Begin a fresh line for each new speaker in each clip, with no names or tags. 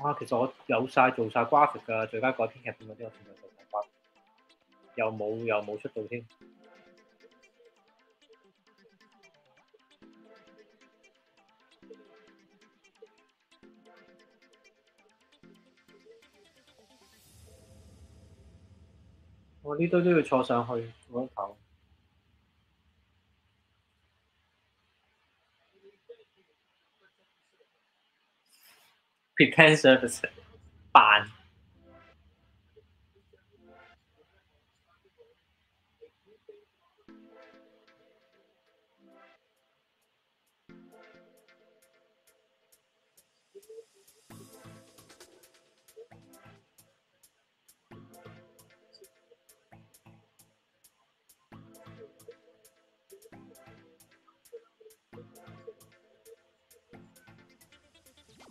啊，其實我做晒 graphic 㗎，最佳改編劇本嗰啲我全部做晒 graphic，又冇出到添。我呢堆都要坐上去嗰一頭。Pretend service 扮。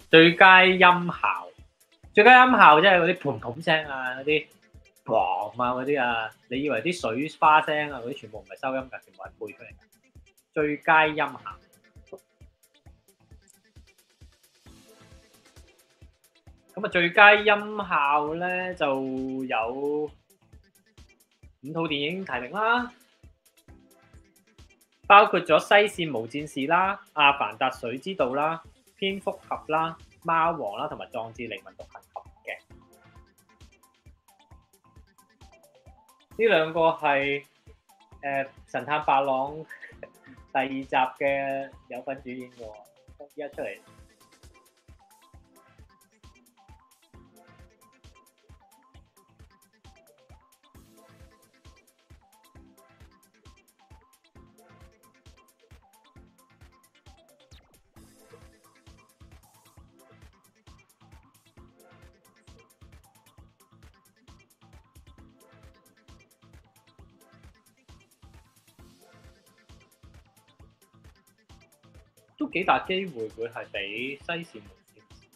最佳音效，最佳音效即係嗰啲嘭嘭聲啊，嗰啲嘭啊嗰啲啊，你以為啲水花聲啊嗰啲全部唔係收音㗎，全部係配出嚟㗎。最佳音效。咁啊，最佳音效咧就有5套電影提名啦，包括咗《西線無戰事》啦，《阿凡達水之道》啦，《蝙蝠俠》啦，《貓王》啦，同埋《壯志凌雲獨行俠》嘅。呢兩個係神探白朗第2集嘅有份主演喎，依家出嚟。都幾大機會會係俾西線無戰事。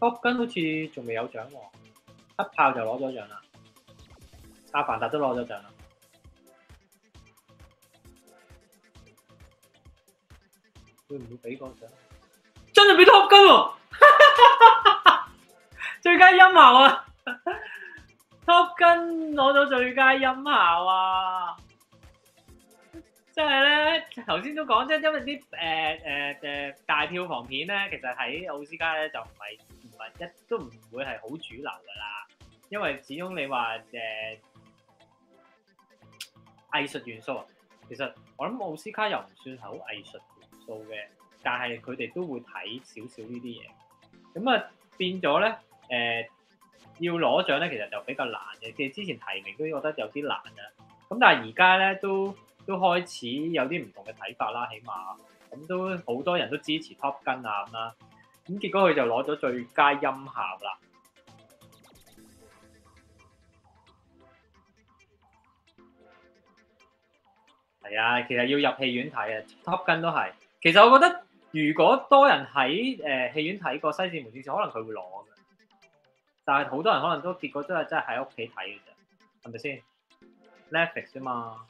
Top Gun 好似仲未有獎喎，黑豹就攞咗獎啦，阿凡達都攞咗獎啦。會唔會俾個獎？真係俾 Top Gun 喎！最佳音效啊！Top Gun 攞咗最佳音效啊！即係咧，頭先都講，即係因為啲大票房片咧，其實喺奧斯卡咧就唔係都唔會係好主流噶啦，因為始終你話藝術元素啊，其實我諗奧斯卡又唔算係好藝術元素嘅，但係佢哋都會睇少少呢啲嘢，咁啊變咗咧要攞獎咧，其實就比較難嘅。其實之前提名都覺得有啲難啊，咁但係而家咧都開始有啲唔同嘅睇法啦，起碼咁都好多人都支持 Top Gun 啊咁啦，咁結果佢就攞咗最佳音效啦。係啊，其實要入戲院睇啊 ，Top Gun 都係。其實我覺得如果多人喺戲院睇過《西線無戰事》，可能佢會攞嘅。但係好多人可能都結果真係喺屋企睇嘅啫，係咪先 ？Netflix 啫嘛。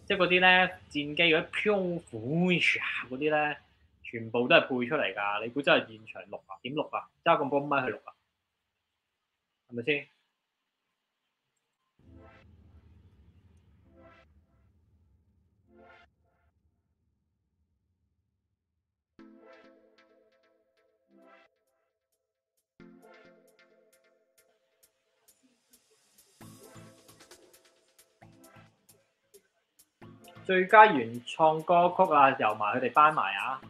即係嗰啲咧戰機嗰啲飄虎嗰啲咧，全部都係配出嚟㗎。你估真係現場錄啊？點錄啊？揸個波咪去錄啊？係咪先？最佳原創歌曲啊，由埋佢哋頒埋啊！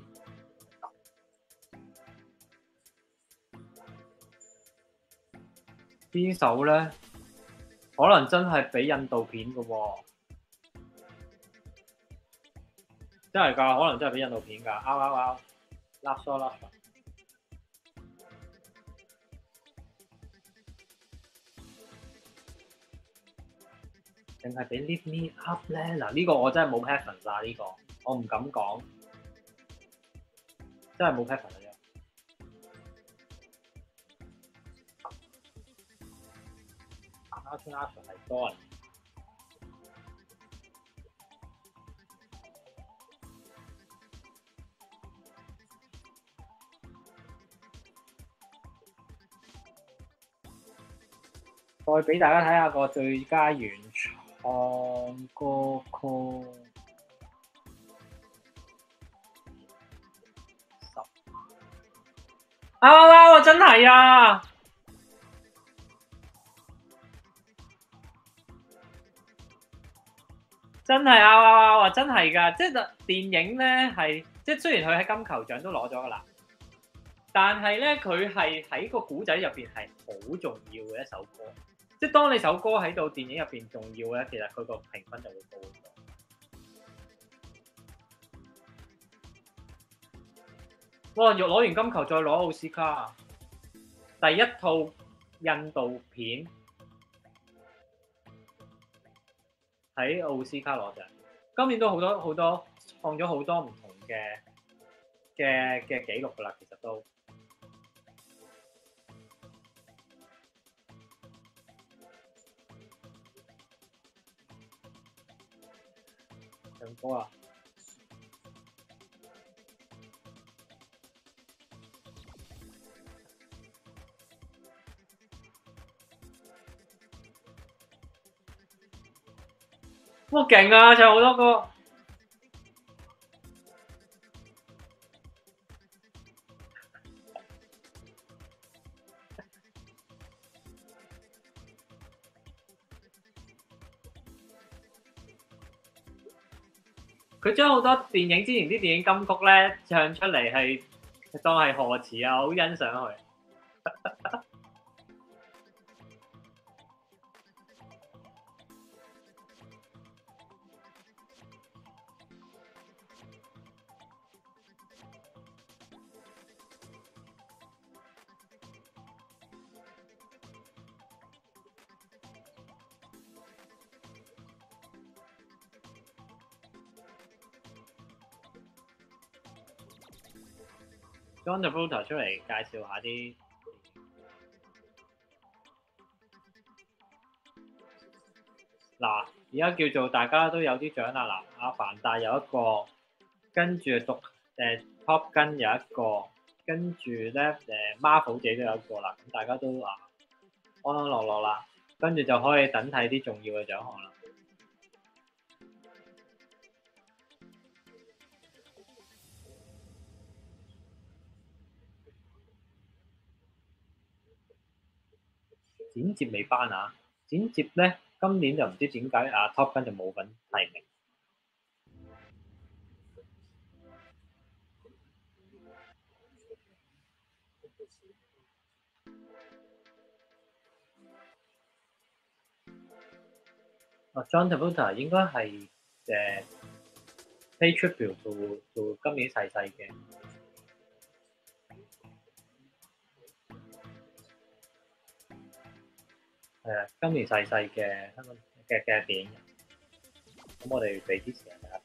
邊首咧？可能真係俾印度片嘅喎，真係㗎，可能真係俾印度片㗎，啱，拉疏拉疏，定係俾 Lift Me Up 咧？嗱，呢個我真係冇 preference 啦，呢個我唔敢講，真係冇 preference 啊！拉疏拉疏係多人。再俾大家睇下個最佳原創歌曲10，真係啊！真係真係㗎！即係電影咧係，即係雖然佢喺金球獎都攞咗㗎啦，但係咧佢係喺個古仔入邊係好重要嘅一首歌。即係當你首歌喺度電影入邊重要咧，其實佢個評分就會高咗。哇！若攞完金球再攞奧斯卡，第一套印度片喺奧斯卡攞獎，今年都好多創咗好多唔同嘅紀錄㗎啦，其實都。唱歌啊！哇，勁啊！唱好多歌。佢將好多電影之前啲電影金曲咧唱出嚟係當係賀詞啊，好欣賞佢。John Travolta 出嚟介紹下啲。嗱，而家叫做大家都有啲獎啦。嗱，阿凡達有一個，跟住Top Gun 有一個，跟住咧Marvel 自己都有一個啦。咁大家都安安樂樂啦，跟住就可以等睇啲重要嘅獎項啦。剪接未頒啊！剪接咧今年就唔知點解Top Gun 就冇份提名。John Travolta 應該係pay tribute to 今年逝世嘅。係啊，今年逝世嘅香港嘅電影人，咁我哋俾啲時間大家睇。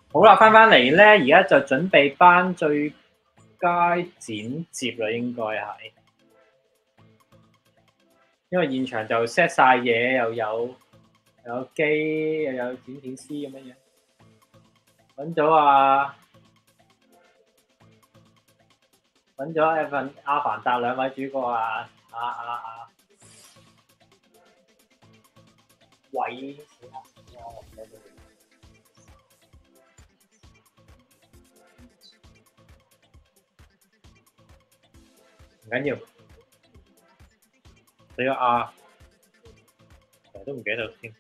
好啦，翻嚟咧，而家就準備頒最佳剪接啦，應該係，因為現場就 set 晒嘢，又有機，又有剪片師咁樣樣，揾咗阿凡達兩位主角啊，韋唔緊要，你個都唔記得咗先。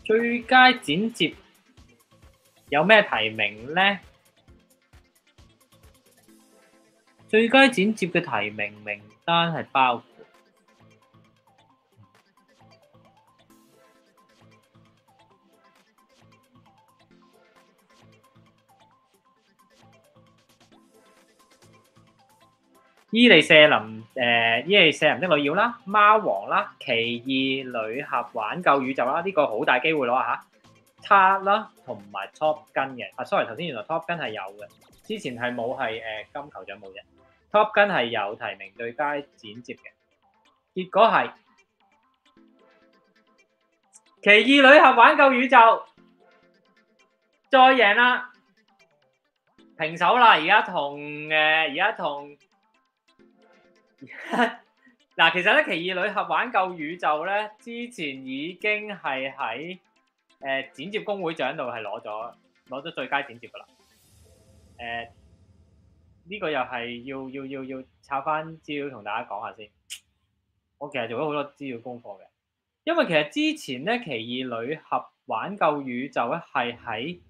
最佳剪接有咩提名呢？最佳剪接嘅提名名單係包括伊利舍林的女妖啦、貓王啦、奇異女俠玩救宇宙啦，呢個好大機會攞下叉啦，同埋 Top Gun 嘅。sorry， 頭先原來 Top Gun 係有嘅，之前係冇係金球獎冇嘅。Top Gun 係有提名最佳剪接嘅，結果係奇異女俠玩救宇宙再贏啦，平手啦！而家同嗱，其實咧，奇異女俠玩救宇宙咧，之前已經係喺剪接工會獎度係攞咗最佳剪接噶啦。呢個又係要抄翻資料同大家講下先。我其實做咗好多資料功課嘅，因為其實之前咧，奇異女俠玩救宇宙咧係喺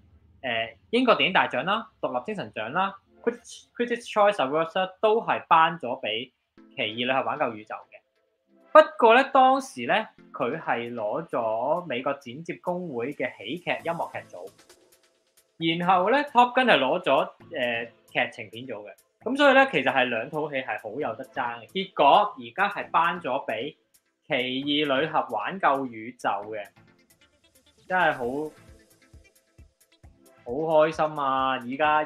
英國電影大獎啦、獨立精神獎啦、Critics' Choice Awards 都係頒咗俾奇異女俠玩救宇宙嘅。不過咧，當時咧佢係攞咗美國剪接工會嘅喜劇音樂劇組，然後咧 Top Gun 係攞咗劇情片組嘅。咁所以咧，其實係兩套戲係好有得爭嘅。結果而家係頒咗俾奇異女俠玩救宇宙嘅，真係好開心啊！而家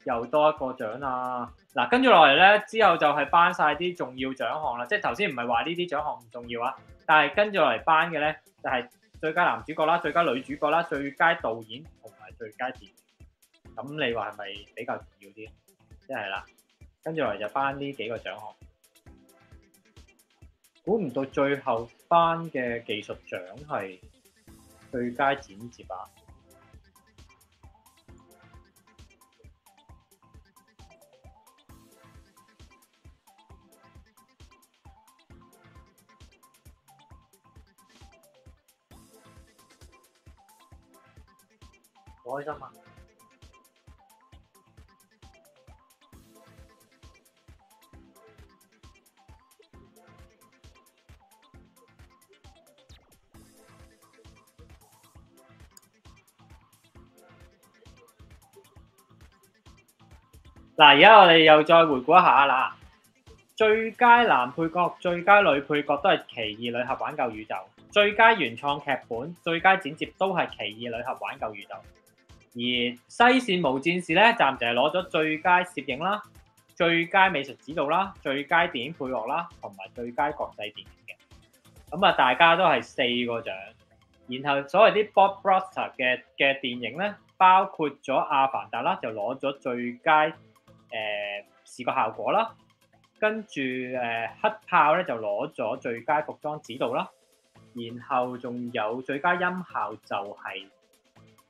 又多一個獎啊！嗱，跟住落嚟咧，之後就係頒晒啲重要獎項啦。即係頭先唔係話呢啲獎項唔重要啊，但係跟住落嚟頒嘅咧，就係最佳男主角啦、最佳女主角啦、最佳導演同埋最佳電影。咁你話係咪比較重要啲？即係啦，跟住落嚟就頒呢幾個獎項。估唔到最後頒嘅技術獎係最佳剪接啊！好開心啊！嗱，而家我哋又再回顧一下啦。最佳男配角、最佳女配角都係奇異女俠玩救宇宙，最佳原創劇本、最佳剪接都係奇異女俠玩救宇宙。而西線無戰事咧，暫時係攞咗最佳攝影啦、最佳美術指導啦、最佳電影配樂啦，同埋最佳國際電影嘅。咁啊，大家都係4個獎。然後所謂啲 blockbuster 嘅電影咧，包括咗《阿凡達》啦，就攞咗最佳視覺效果啦。跟住黑豹咧就攞咗最佳服裝指導啦。然後仲有最佳音效就係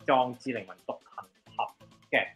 壯志凌雲獨行俠嘅。